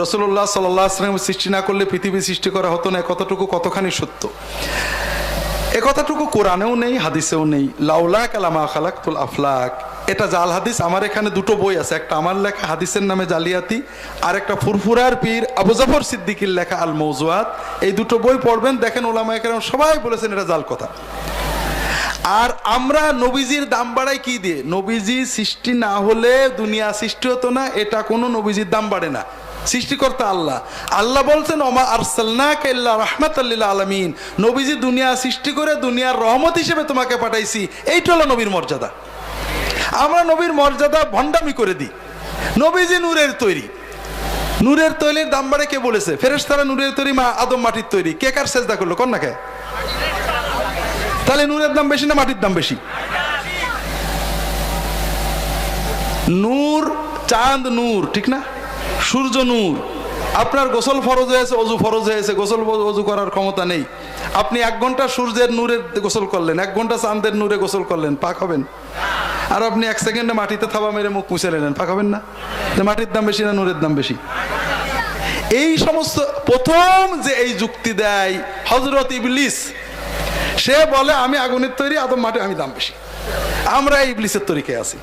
রাসূলুল্লাহ সাল্লাল্লাহু আলাইহি ওয়াসাল্লাম সৃষ্টি না করলে পৃথিবী সৃষ্টি করা হতো না, কতখানি সত্য। এ কথাটুকু কোরআনেও নেই, হাদিসেও নেই। লাউলা কালামা খালাকতুল আফলাক, এটা জাল হাদিস। আমার এখানে দুটো বই আছে, একটা আমার লেখা হাদিসের নামে জালিয়াতি, আর একটা ফুরফুরার পীর আবু জাফর সিদ্দিকীর লেখা আল মওজুআত। এই দুটো বই পড়বেন, দেখেন ওলামায়ে কেরাম সবাই বলেছেন এটা জাল কথা। আর আমরা নবীজির দাম বাড়াই কি দিয়ে? নবীজি সৃষ্টি না হলে দুনিয়া সৃষ্টি হতো না, এটা কোনো নবীজির দাম বাড়ে না। সৃষ্টিকর্তা আল্লাহ। আল্লাহ বলছেন ওমা আরসালনাকা ইল্লা রাহমাতাল লিল আলামিন, নবীজি দুনিয়া সৃষ্টি করে দুনিয়ার রহমত হিসেবে তোমাকে পাঠাইছি। এইটা হলো নবীর মর্যাদা। আমরা নবীর মর্যাদা ভণ্ডামি করে দিই। নবীজি নূরের তৈরি, নূরের তৈরির দাম বাড়ে কে বলেছে? ফেরেশতারা নূরের তৈরি, মা আদম মাটির তৈরি। কে কার সেজদা করলো? কোন না কে? তাহলে নূরের দাম বেশি না মাটির দাম বেশি? নূর, চাঁদ নূর, ঠিক না? সূর্য নূর। আপনার গোসল ফরজ হয়েছে, অজু ফরজ হয়েছে, গোসল অজু করার ক্ষমতা নেই। আপনি 1 ঘন্টা সূর্যের নূরে গোসল করলেন, 1 ঘন্টা চাঁদের নূরে গোসল করলেন, পাক হবেন? আর আপনি 1 সেকেন্ডে মাটিতে থাবা মেরে মুখ মুছে নিলেন, পাক হবেন না? মাটির দাম বেশি না নূরের দাম বেশি? এই সমস্ত প্রথম যে এই যুক্তি দেয় হযরত ইবলিস, সে বলে আমি আগুনের তৈরি, আদম মাটি, আমি দাম বেশি। আমরা ইবলিসের তরিকায় আছি।